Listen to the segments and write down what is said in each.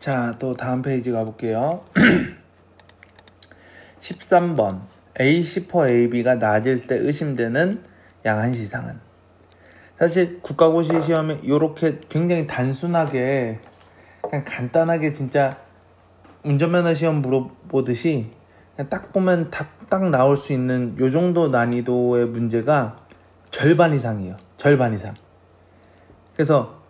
자, 또 다음 페이지 가볼게요. 13번. A10호 AB가 낮을 때 의심되는 양한시상은? 사실 국가고시 시험에 이렇게 굉장히 단순하게 그냥 간단하게 진짜 운전면허 시험 물어보듯이 그냥 딱 보면 딱 나올 수 있는 요 정도 난이도의 문제가 절반 이상이에요. 절반 이상. 그래서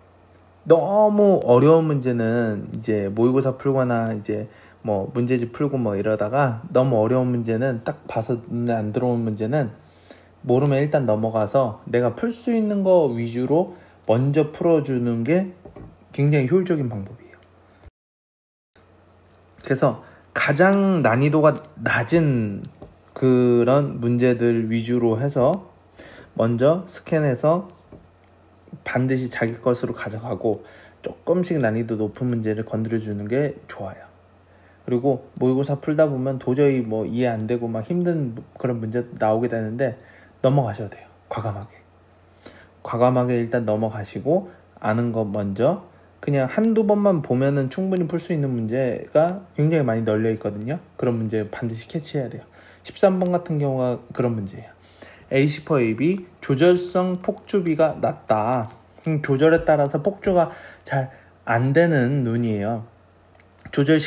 너무 어려운 문제는 이제 모의고사 풀거나 이제 뭐 문제집 풀고 뭐 이러다가 너무 어려운 문제는 딱 봐서 눈에 안 들어오는 문제는 모르면 일단 넘어가서 내가 풀 수 있는 거 위주로 먼저 풀어주는 게 굉장히 효율적인 방법이에요. 그래서 가장 난이도가 낮은 그런 문제들 위주로 해서 먼저 스캔해서 반드시 자기 것으로 가져가고 조금씩 난이도 높은 문제를 건드려주는 게 좋아요. 그리고 모의고사 풀다 보면 도저히 뭐 이해 안 되고 막 힘든 그런 문제 나오게 되는데 넘어가셔도 돼요. 과감하게 일단 넘어가시고 아는 것 먼저 그냥 한두 번만 보면은 충분히 풀 수 있는 문제가 굉장히 많이 널려 있거든요. 그런 문제 반드시 캐치해야 돼요. 13번 같은 경우가 그런 문제예요. A10호 AB 조절성 폭주비가 낮다. 조절에 따라서 폭주가 잘 안 되는 눈이에요. 조절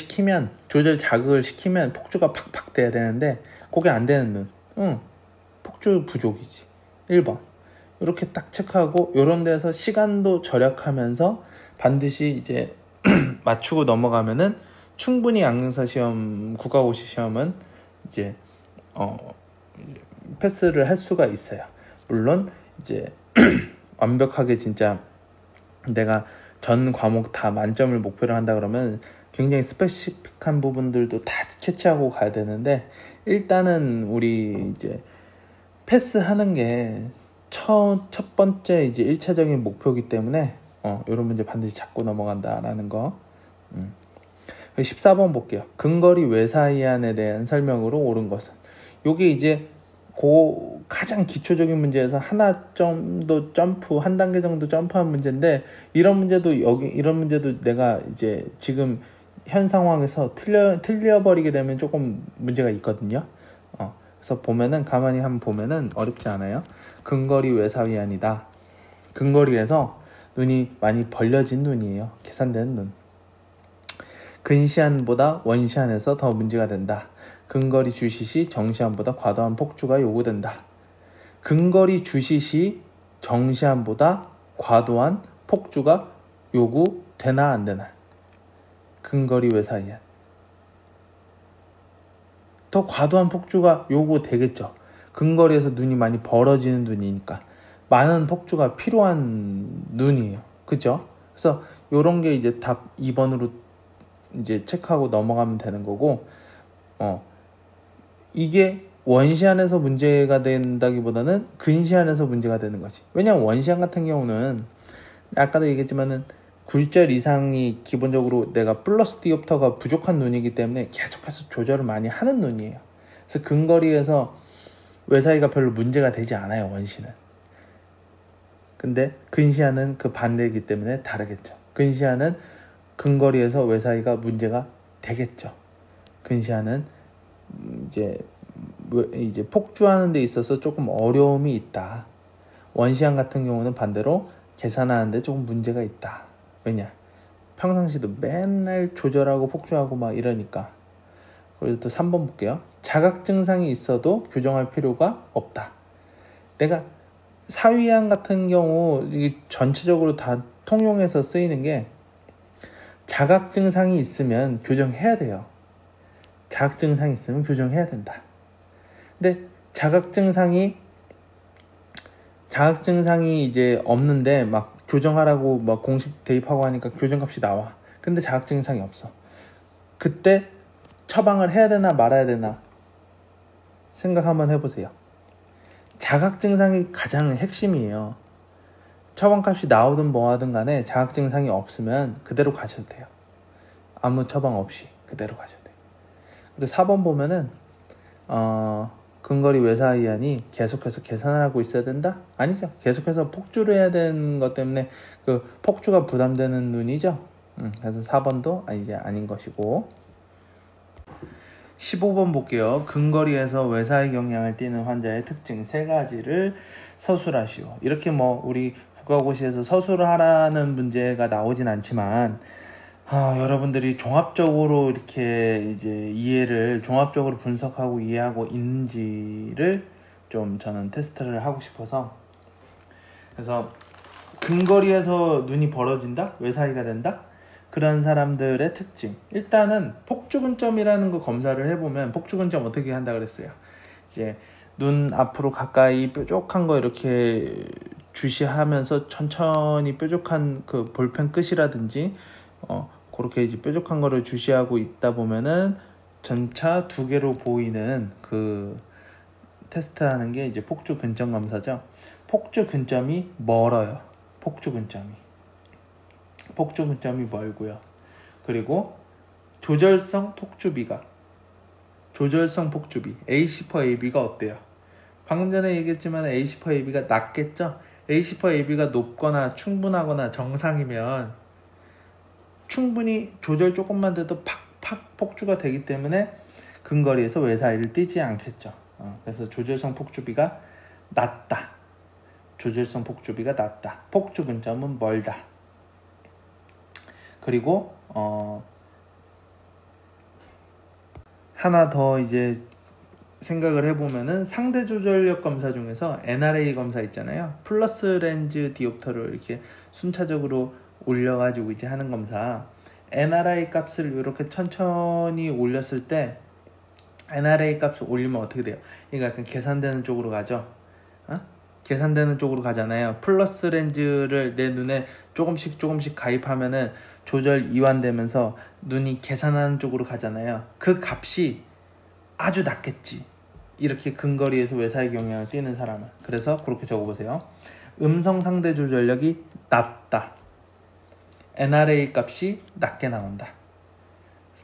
자극을 시키면 폭주가 팍팍 돼야 되는데 그게 안 되는 눈. 폭주 부족이지. 1번. 이렇게 딱 체크하고 요런 데서 시간도 절약하면서 반드시 이제 맞추고 넘어가면은 충분히 양능사 시험, 국가고시 시험은 이제 패스를 할 수가 있어요. 물론 이제 완벽하게 진짜 내가 전 과목 다 만점을 목표로 한다 그러면 굉장히 스페시픽한 부분들도 다 캐치하고 가야 되는데 일단은 우리 이제 패스하는 게 첫 번째 이제 1차적인 목표이기 때문에 이런 문제 반드시 잡고 넘어간다라는 거. 14번 볼게요. 근거리 외사이안에 대한 설명으로 옳은 것은? 요게 이제 가장 기초적인 문제에서 한 단계 정도 점프한 문제인데 이런 문제도 내가 이제 지금 현 상황에서 틀려버리게 되면 조금 문제가 있거든요. 그래서 가만히 한번 보면은 어렵지 않아요. 근거리 외사위안이다. 근거리에서 눈이 많이 벌려진 눈이에요. 계산된 눈. 근시안보다 원시안에서 더 문제가 된다. 근거리 주시 시 정시안보다 과도한 폭주가 요구된다. 근거리 주시 시 정시안보다 과도한 폭주가 요구되나 안 되나? 근거리 외사이안. 더 과도한 폭주가 요구되겠죠. 근거리에서 눈이 많이 벌어지는 눈이니까 많은 폭주가 필요한 눈이에요. 그죠? 그래서 요런 게 이제 답 2번으로 이제 체크하고 넘어가면 되는 거고 이게 원시안에서 문제가 된다기보다는 근시안에서 문제가 되는 거지. 왜냐면 원시안 같은 경우는 아까도 얘기했지만은 굴절 이상이 기본적으로 내가 플러스 디옵터가 부족한 눈이기 때문에 계속해서 조절을 많이 하는 눈이에요. 그래서 근거리에서 외사이가 별로 문제가 되지 않아요, 원시는. 근데 근시안은 그 반대이기 때문에 다르겠죠. 근시안은 근거리에서 외사이가 문제가 되겠죠. 근시안은 이제 폭주하는 데 있어서 조금 어려움이 있다. 원시안 같은 경우는 반대로 계산하는데 조금 문제가 있다. 왜냐? 평상시도 맨날 조절하고 폭주하고 막 이러니까. 그리고 또 3번 볼게요. 자각 증상이 있어도 교정할 필요가 없다. 내가 사위안 같은 경우 이게 전체적으로 다 통용해서 쓰이는 게 자각 증상이 있으면 교정해야 돼요. 자각 증상이 있으면 교정해야 된다. 근데 자각 증상이 이제 없는데 막 교정하라고 막 공식 대입하고 하니까 교정값이 나와. 근데 자각 증상이 없어. 그때 처방을 해야 되나 말아야 되나 생각 한번 해보세요. 자각 증상이 가장 핵심이에요. 처방값이 나오든 뭐하든 간에 자각 증상이 없으면 그대로 가셔도 돼요. 아무 처방 없이 그대로 가셔도 돼요. 그리고 4번 보면은 근거리 외사이안이 계속해서 계산을 하고 있어야 된다? 아니죠. 계속해서 폭주를 해야 되는 것 때문에 그 폭주가 부담되는 눈이죠. 그래서 4번도 이제 아닌 것이고. 15번 볼게요. 근거리에서 외사의 경향을 띠는 환자의 특징 3가지를 서술하시오. 이렇게 뭐 우리 국가고시에서 서술을 하라는 문제가 나오진 않지만 여러분들이 종합적으로 이렇게 이제 이해를 종합적으로 분석하고 이해하고 있는지를 좀 저는 테스트를 하고 싶어서. 그래서 근거리에서 눈이 벌어진다? 외사이가 된다? 그런 사람들의 특징. 일단은 폭주근점이라는 거 검사를 해보면, 폭주근점 어떻게 한다 그랬어요? 이제 눈 앞으로 가까이 뾰족한 거 이렇게 주시하면서 천천히 뾰족한 그 볼펜 끝이라든지 그렇게 이제 뾰족한 거를 주시하고 있다 보면은 전차 2개로 보이는 그 테스트하는 게 이제 폭주 근점 검사죠. 폭주 근점이 멀어요. 폭주 근점이 멀고요. 그리고 조절성 폭주비가, 조절성 폭주비 A10/AB가 어때요? 방금 전에 얘기했지만 A10/AB가 낮겠죠? A10/AB가 높거나 충분하거나 정상이면 충분히 조절 조금만 돼도 팍팍 폭주가 되기 때문에 근거리에서 외사이를 띠지 않겠죠. 그래서 조절성 폭주비가 낮다. 조절성 폭주비가 낮다. 폭주 근점은 멀다. 그리고 하나 더 이제 생각을 해보면은 상대 조절력 검사 중에서 NRA 검사 있잖아요. 플러스 렌즈 디옵터를 이렇게 순차적으로 올려가지고 이제 하는 검사. NRA 값을 이렇게 천천히 올렸을 때 NRA 값을 올리면 어떻게 돼요? 이거 약간 계산되는 쪽으로 가죠. 계산되는 쪽으로 가잖아요. 플러스 렌즈를 내 눈에 조금씩 가입하면은 조절 이완되면서 눈이 계산하는 쪽으로 가잖아요. 그 값이 아주 낮겠지. 이렇게 근거리에서 외사의 경향을 띠는 사람은. 그래서 그렇게 적어보세요. 음성 상대 조절력이 낮다. NRA 값이 낮게 나온다.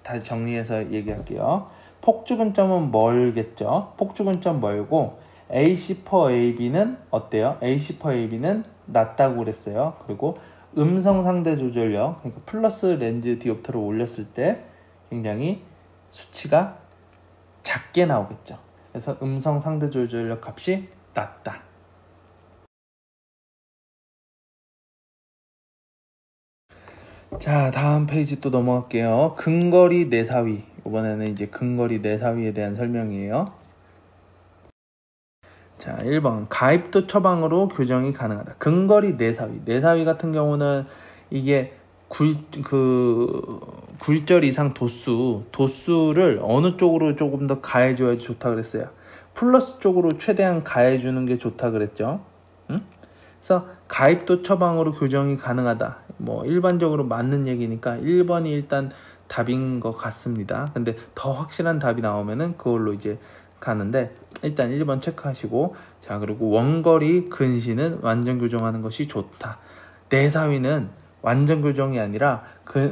다시 정리해서 얘기할게요. 폭주근점은 멀겠죠. 폭주근점 멀고 A10/AB는 어때요? A10/AB는 낮다고 그랬어요. 그리고 음성 상대 조절력, 그러니까 플러스 렌즈 디옵터를 올렸을 때 굉장히 수치가 작게 나오겠죠. 그래서 음성 상대 조절력 값이 낮다. 자, 다음 페이지 또 넘어갈게요. 근거리 내사위. 이번에는 이제 근거리 내사위에 대한 설명이에요. 자, 1번 가입도 처방으로 교정이 가능하다. 근거리 내사위. 내사위 같은 경우는 이게 굴절 이상 도수를 어느 쪽으로 조금 더 가해줘야지 좋다 그랬어요. 플러스 쪽으로 최대한 가해주는 게 좋다 그랬죠. 그래서 가입도 처방으로 교정이 가능하다. 뭐 일반적으로 맞는 얘기니까 1번이 일단 답인 것 같습니다. 근데 더 확실한 답이 나오면은 그걸로 이제 가는데 일단 1번 체크하시고, 자, 그리고 원거리 근시는 완전 교정하는 것이 좋다. 내사위는 완전 교정이 아니라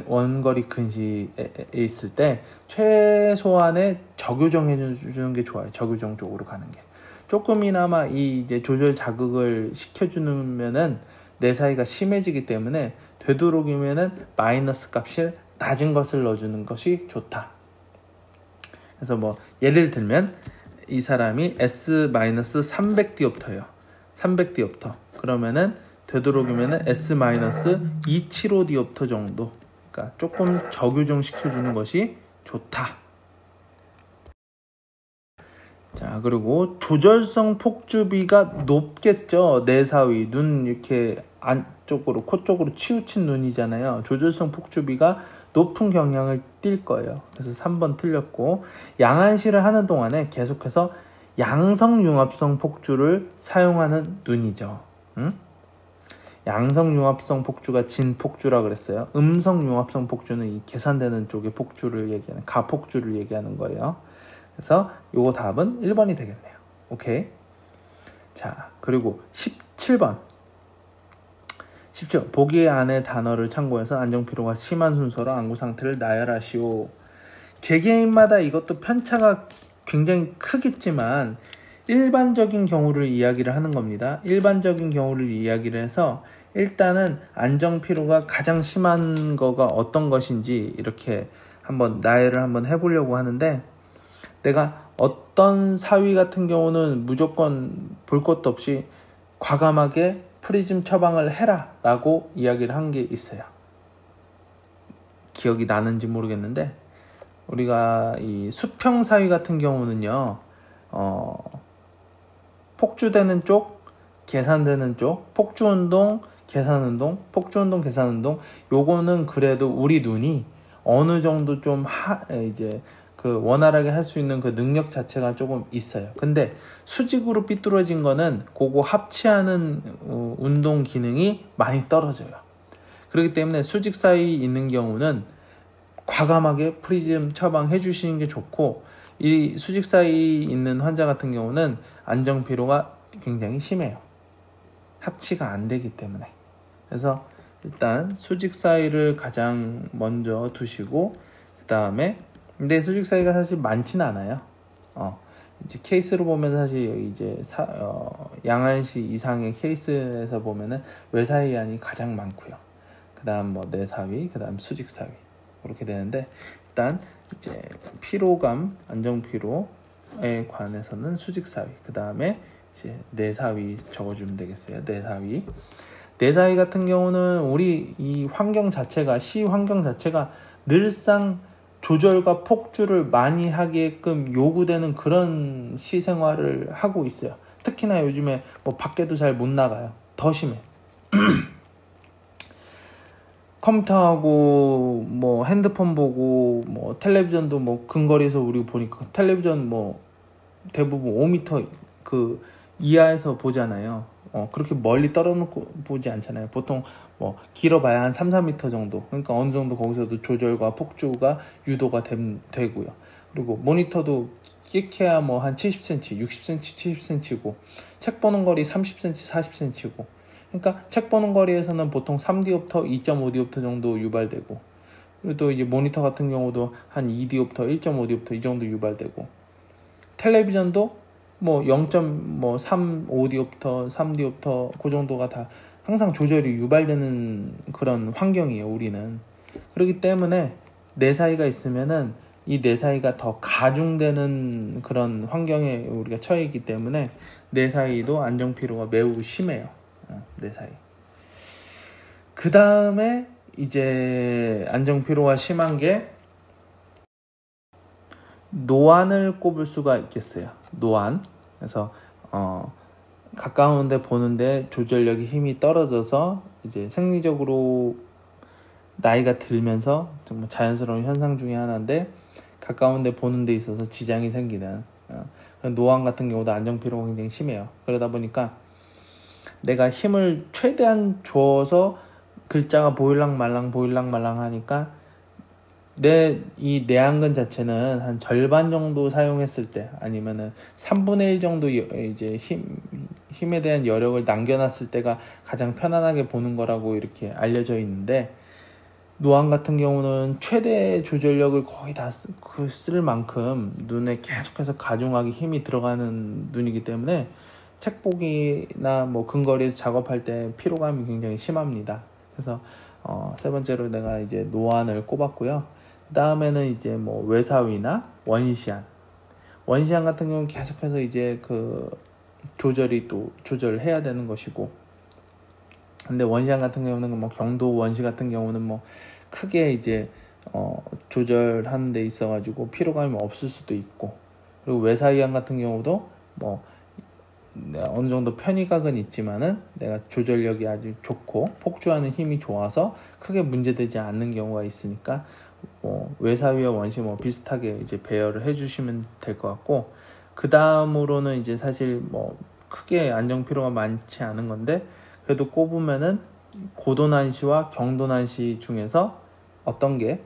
원거리 근시에 있을 때 최소한의 저교정해 주는 게 좋아요. 저교정 쪽으로 가는 게. 조금이나마 이 이제 조절 자극을 시켜주면은 내사위가 심해지기 때문에 되도록이면은 마이너스 값이 낮은 것을 넣어주는 것이 좋다. 그래서 뭐 예를 들면 이 사람이 S-300디옵터예요. 300디옵터. 그러면은 되도록이면은 S-275디옵터 정도. 그러니까 조금 저교정 시켜주는 것이 좋다. 자, 그리고 조절성 폭주비가 높겠죠. 내사위, 눈 이렇게 안쪽으로, 코 쪽으로 치우친 눈이잖아요. 조절성 폭주비가 높은 경향을 띌 거예요. 그래서 3번 틀렸고, 양안시를 하는 동안에 계속해서 양성융합성 폭주를 사용하는 눈이죠. 양성융합성 폭주가 진폭주라 그랬어요. 음성융합성 폭주는 이 계산되는 쪽의 폭주를 얘기하는, 가폭주를 얘기하는 거예요. 그래서 요거 답은 1번이 되겠네요. 오케이. 자, 그리고 17번. 보기 안의 단어를 참고해서 안정피로가 심한 순서로 안구 상태를 나열하시오. 개개인마다 이것도 편차가 굉장히 크겠지만 일반적인 경우를 이야기를 하는 겁니다. 일반적인 경우를 이야기를 해서 일단은 안정피로가 가장 심한 거가 어떤 것인지 이렇게 한번 나열을 한번 해보려고 하는데, 내가 어떤 사위 같은 경우는 무조건 볼 것도 없이 과감하게 프리즘 처방을 해라 라고 이야기를 한 게 있어요. 기억이 나는지 모르겠는데, 우리가 이 수평 사위 같은 경우는요, 폭주되는 쪽, 계산되는 쪽, 폭주운동, 계산운동, 폭주운동, 계산운동, 요거는 그래도 우리 눈이 어느 정도 좀 이제 그 원활하게 할 수 있는 그 능력 자체가 조금 있어요. 근데 수직으로 삐뚤어진 거는 그거 합치하는 운동 기능이 많이 떨어져요. 그렇기 때문에 수직 사이 있는 경우는 과감하게 프리즘 처방해 주시는 게 좋고, 이 수직 사이 있는 환자 같은 경우는 안정피로가 굉장히 심해요. 합치가 안 되기 때문에. 그래서 일단 수직 사이를 가장 먼저 두시고, 그 다음에 근데 수직 사이가 사실 많지는 않아요. 이제 케이스로 보면 사실 이제 양한시 이상의 케이스에서 보면은 외사이안이 가장 많고요. 그 다음 뭐 내사위, 그 다음 수직 사위 그렇게 되는데, 일단 이제 피로감, 안정피로에 관해서는 수직 사위, 그 다음에 이제 내사위 적어주면 되겠어요. 내사위 같은 경우는 우리 이 환경 자체가, 시 환경 자체가 늘상 조절과 폭주를 많이 하게끔 요구되는 그런 시생활을 하고 있어요. 특히나 요즘에 뭐 밖에도 잘 못 나가요. 더 심해. 컴퓨터하고 뭐 핸드폰 보고 뭐 텔레비전도 뭐 근거리에서 우리 보니까 텔레비전 뭐 대부분 5m 그 이하에서 보잖아요. 그렇게 멀리 떨어놓고 보지 않잖아요. 보통 뭐 길어봐야 한 3, 4m 정도. 그러니까 어느 정도 거기서도 조절과 폭주가 유도가 되고요. 그리고 모니터도 끼케야 뭐 한 70cm, 60cm, 70cm고, 책 보는 거리 30cm, 40cm고. 그러니까 책 보는 거리에서는 보통 3디옵터, 2.5디옵터 정도 유발되고, 그리고 또 이제 모니터 같은 경우도 한 2디옵터, 1.5디옵터 이 정도 유발되고, 텔레비전도 뭐 0.3, 5디옵터, 3디옵터 그 정도가 다 항상 조절이 유발되는 그런 환경이에요, 우리는. 그렇기 때문에 내사이가 있으면은 이 내사이가 더 가중되는 그런 환경에 우리가 처해 있기 때문에 내사이도 안정피로가 매우 심해요. 내사이. 그 다음에 이제 안정피로가 심한 게 노안을 꼽을 수가 있겠어요. 노안. 그래서 가까운 데 보는데 조절력이 힘이 떨어져서 이제 생리적으로 나이가 들면서 정말 자연스러운 현상 중에 하나인데, 가까운 데 보는 데 있어서 지장이 생기는 노안 같은 경우도 안정피로가 굉장히 심해요. 그러다 보니까 내가 힘을 최대한 줘서 글자가 보일랑 말랑 하니까 이 내안근 자체는 한 절반 정도 사용했을 때, 아니면은 3분의 1 정도 이제 힘에 대한 여력을 남겨놨을 때가 가장 편안하게 보는 거라고 이렇게 알려져 있는데, 노안 같은 경우는 최대 조절력을 거의 다 쓸 만큼 눈에 계속해서 가중하게 힘이 들어가는 눈이기 때문에 책 보기나 뭐 근거리에서 작업할 때 피로감이 굉장히 심합니다. 그래서 세 번째로 내가 이제 노안을 꼽았고요. 그 다음에는 이제 뭐 외사위나 원시안 같은 경우는 계속해서 이제 그 조절을 해야 되는 것이고, 근데 원시안 같은 경우는 뭐 경도 원시 같은 경우는 뭐 크게 이제 조절하는 데 있어가지고 피로감이 없을 수도 있고, 그리고 외사위안 같은 경우도 뭐 어느 정도 편의각은 있지만은 내가 조절력이 아주 좋고 폭주하는 힘이 좋아서 크게 문제되지 않는 경우가 있으니까 외사위와 원시 뭐 비슷하게 이제 배열을 해주시면 될 것 같고, 그 다음으로는 이제 사실 뭐 크게 안정피로가 많지 않은 건데, 그래도 꼽으면은 고도난시와 경도난시 중에서 어떤 게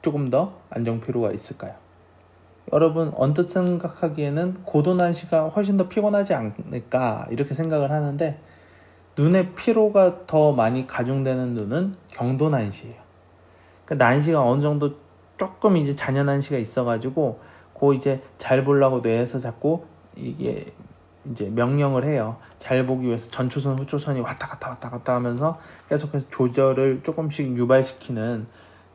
조금 더 안정피로가 있을까요? 여러분 언뜻 생각하기에는 고도난시가 훨씬 더 피곤하지 않을까 이렇게 생각을 하는데, 눈의 피로가 더 많이 가중되는 눈은 경도난시예요. 그러니까 난시가 어느 정도 조금 이제 잔여난시가 있어가지고 이제 잘 보려고 뇌에서 자꾸 이게 이제 명령을 해요. 잘 보기 위해서 전초선, 후초선이 왔다 갔다 하면서 계속해서 조절을 조금씩 유발시키는,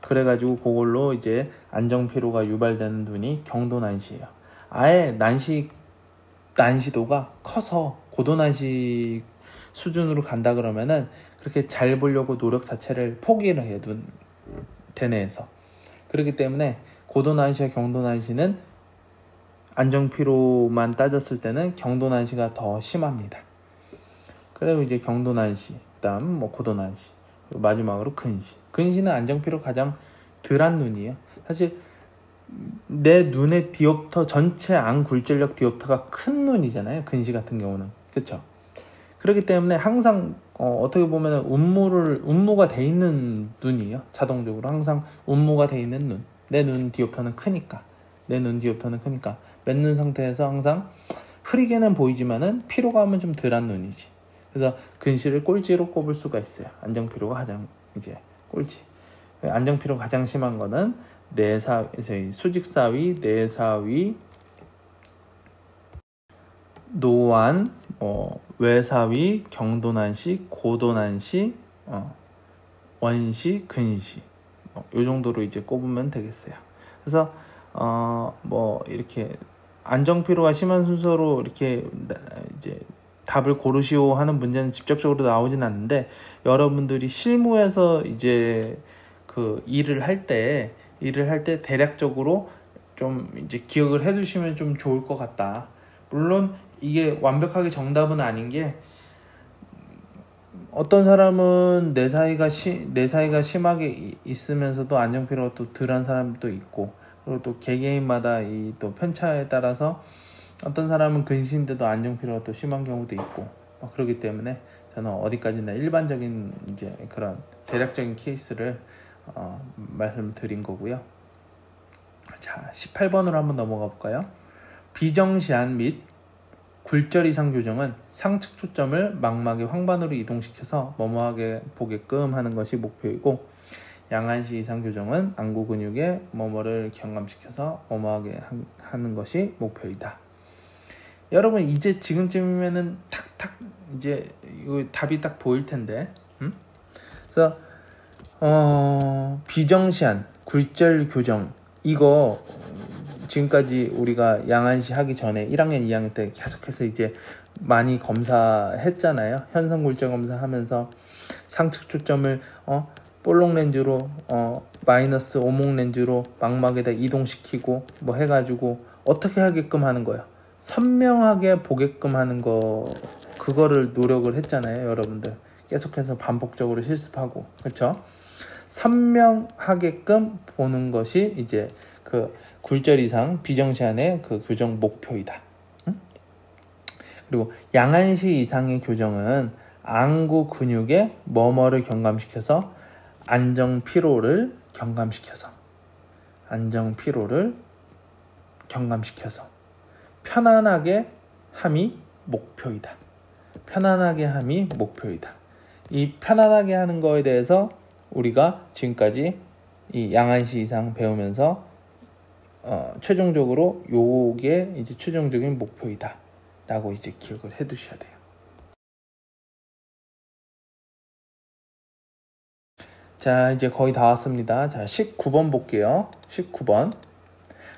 그래가지고 그걸로 이제 안정피로가 유발되는 눈이 경도난시예요. 아예 난시도가 커서 고도난시 수준으로 간다 그러면은 그렇게 잘 보려고 노력 자체를 포기를 해요. 눈 대뇌에서. 그렇기 때문에 고도난시와 경도난시는 안정피로만 따졌을 때는 경도난시가 더 심합니다. 그리고 이제 경도난시, 그다음 뭐 고도난시, 그리고 마지막으로 근시. 근시는 안정피로 가장 덜한 눈이에요. 사실 내 눈의 디옵터, 전체 안 굴절력 디옵터가 큰 눈이잖아요. 근시 같은 경우는. 그렇죠? 그렇기 때문에 항상 어떻게 보면 운무가 돼 있는 눈이에요. 자동적으로 항상 운무가 돼 있는 눈. 내 눈 디옵터는 크니까. 맨눈 상태에서 항상 흐리게는 보이지만은 피로감은 좀 덜한 눈이지. 그래서 근시를 꼴찌로 꼽을 수가 있어요. 안정피로가 가장 이제 꼴찌. 안정피로가 가장 심한 거는 수직사위, 내사위, 노안, 외사위, 경도난시, 고도난시, 원시, 근시, 요 정도로 이제 꼽으면 되겠어요. 그래서 뭐 이렇게 안정피로가 심한 순서로 이렇게 이제 답을 고르시오 하는 문제는 직접적으로 나오진 않는데, 여러분들이 실무에서 이제 그 일을 할 때 대략적으로 좀 이제 기억을 해두시면 좀 좋을 것 같다. 물론 이게 완벽하게 정답은 아닌 게, 어떤 사람은 내사이가 심하게 있으면서도 안정피로가 또 덜한 사람도 있고, 그리고 또 개개인마다 이 또 편차에 따라서 어떤 사람은 근시인데도 안정피로가 또 심한 경우도 있고, 그렇기 때문에 저는 어디까지나 일반적인 이제 그런 대략적인 케이스를 말씀드린 거고요. 자, 18번으로 한번 넘어가 볼까요? 비정시한 및 굴절 이상 교정은 상측 초점을 망막의 황반으로 이동시켜서 뭐뭐하게 보게끔 하는 것이 목표이고, 양한시 이상 교정은 안구 근육의 뭐뭐를 경감시켜서 뭐뭐하게 하는 것이 목표이다. 여러분 이제 지금쯤이면은 탁탁 이제 이거 답이 딱 보일 텐데, 그래서 비정시한 굴절 교정, 이거 지금까지 우리가 양한시 하기 전에 1학년 2학년 때 계속해서 이제 많이 검사했잖아요. 현선굴절 검사하면서 상측 초점을 볼록 렌즈로 마이너스 오목 렌즈로 망막에다 이동시키고 뭐 해가지고 어떻게 하게끔 하는 거예요. 선명하게 보게끔 하는 거, 그거를 노력을 했잖아요. 여러분들 계속해서 반복적으로 실습하고, 그렇죠? 선명하게끔 보는 것이 이제 그 굴절 이상 비정시한의 그 교정 목표이다. 그리고 양한시 이상의 교정은 안구 근육의 뭐뭐를 경감시켜서 안정피로를 경감시켜서 편안하게 함이 목표이다. 이 편안하게 하는 거에 대해서 우리가 지금까지 이 양한시 이상 배우면서 최종적으로 요게 이제 최종적인 목표이다 라고 이제 기억을 해 두셔야 돼요. 자, 이제 거의 다 왔습니다. 자, 19번 볼게요. 19번.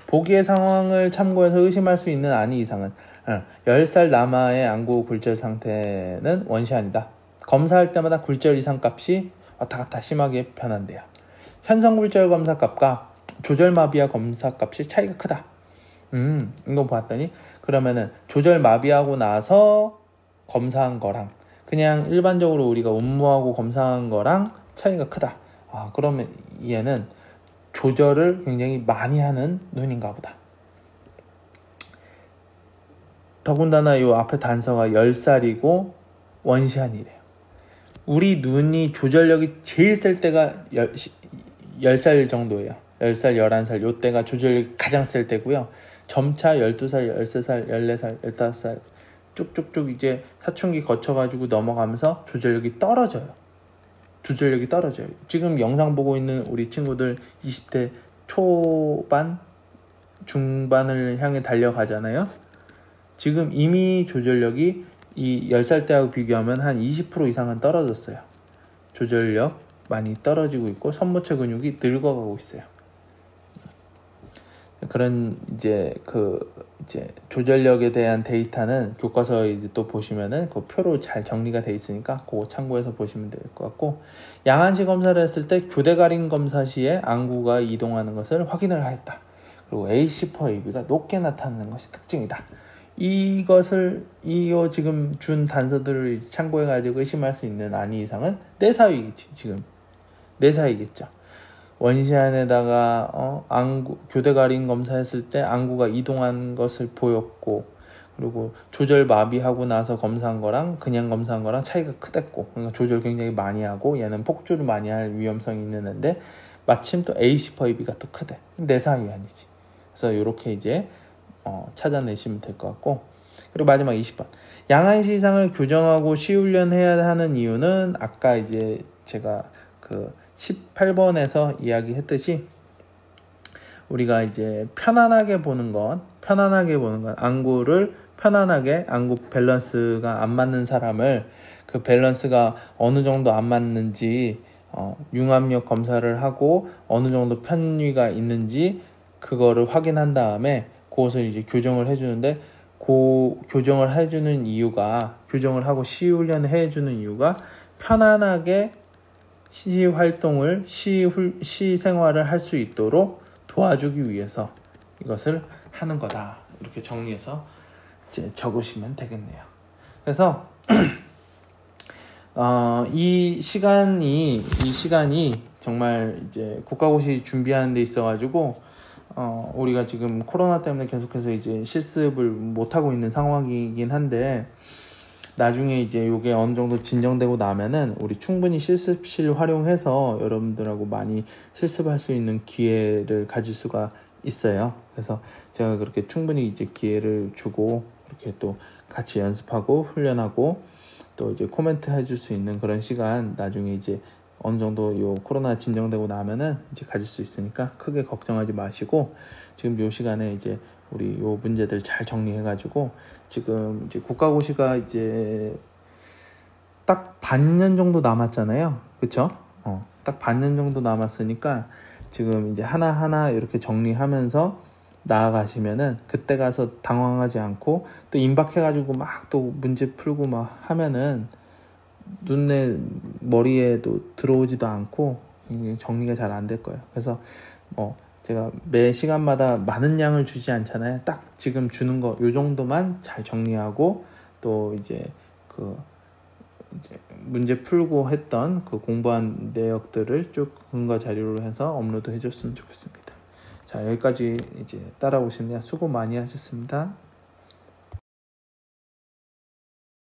보기의 상황을 참고해서 의심할 수 있는 아니 이상은 10살 남아의 안구 굴절 상태는 원시아니다. 검사할 때마다 굴절 이상 값이 왔다 갔다 심하게 변한대요. 현선굴절 검사 값과 조절마비아 검사 값이 차이가 크다. 이거 봤더니 그러면은 조절마비하고 나서 검사한 거랑 그냥 일반적으로 우리가 운무하고 검사한 거랑 차이가 크다. 그러면 얘는 조절을 굉장히 많이 하는 눈인가 보다. 더군다나 요 앞에 단서가 10살이고 원시한이래요. 우리 눈이 조절력이 제일 셀 때가 10살 정도예요. 10살, 11살 요 때가 조절력이 가장 셀 때고요. 점차 12살, 13살, 14살, 15살 쭉쭉쭉 이제 사춘기 거쳐가지고 넘어가면서 조절력이 떨어져요. 지금 영상 보고 있는 우리 친구들 20대 초반, 중반을 향해 달려가잖아요. 지금 이미 조절력이 이 10살 때하고 비교하면 한 20% 이상은 떨어졌어요. 조절력 많이 떨어지고 있고 선모체 근육이 늙어가고 있어요. 그런 이제 조절력에 대한 데이터는 교과서에 이제 또 보시면은 그 표로 잘 정리가 돼 있으니까 그거 참고해서 보시면 될 것 같고, 양안시 검사를 했을 때 교대 가림 검사 시에 안구가 이동하는 것을 확인을 하였다. 그리고 A10%AB가 높게 나타나는 것이 특징이다. 이것을 이거 지금 준 단서들을 참고해 가지고 의심할 수 있는 아니 이상은 내사위겠지. 지금 내사이겠죠. 원시안에다가 안구 교대 가림 검사했을 때 안구가 이동한 것을 보였고, 그리고 조절 마비하고 나서 검사한 거랑 그냥 검사한 거랑 차이가 크댔고, 그러니까 조절 굉장히 많이 하고 얘는 폭주를 많이 할 위험성이 있는 애인데 마침 또 A10%AB가 또 크대. 내사위안이지. 그래서 이렇게 이제 찾아내시면 될 것 같고, 그리고 마지막 20번 양안시 이상을 교정하고 시훈련해야 하는 이유는 아까 이제 제가 그 18번에서 이야기했듯이 우리가 이제 편안하게 보는 건 안구를 편안하게, 안구 밸런스가 안 맞는 사람을 그 밸런스가 어느 정도 안 맞는지 융합력 검사를 하고 어느 정도 편위가 있는지 그거를 확인한 다음에 그것을 이제 교정을 해주는데, 그 교정을 해주는 이유가, 교정을 하고 시훈련을 해주는 이유가 편안하게 시 활동을, 시 생활을 할 수 있도록 도와주기 위해서 이것을 하는 거다. 이렇게 정리해서 이제 적으시면 되겠네요. 그래서 이 시간이 정말 이제 국가고시 준비하는 데 있어가지고 우리가 지금 코로나 때문에 계속해서 이제 실습을 못 하고 있는 상황이긴 한데, 나중에 이제 요게 어느 정도 진정되고 나면은 우리 충분히 실습실 활용해서 여러분들하고 많이 실습할 수 있는 기회를 가질 수가 있어요. 그래서 제가 그렇게 충분히 이제 기회를 주고 이렇게 또 같이 연습하고 훈련하고 또 이제 코멘트 해줄 수 있는 그런 시간, 나중에 이제 어느 정도 요 코로나 진정되고 나면은 이제 가질 수 있으니까 크게 걱정하지 마시고, 지금 요 시간에 이제 우리 요 문제들 잘 정리해가지고, 지금 이제 국가고시가 이제 딱 반년 정도 남았잖아요. 그쵸? 딱 반년 정도 남았으니까 지금 이제 하나하나 이렇게 정리하면서 나아가시면은 그때 가서 당황하지 않고 또 임박해가지고 막 또 문제 풀고 막 하면은 눈에 머리에도 들어오지도 않고 정리가 잘 안 될 거예요. 그래서 제가 매 시간마다 많은 양을 주지 않잖아요. 딱 지금 주는 거 요 정도만 잘 정리하고 또 이제 문제 풀고 했던 그 공부한 내역들을 쭉 근거 자료로 해서 업로드 해줬으면 좋겠습니다. 자, 여기까지 이제 따라오시면 수고 많이 하셨습니다.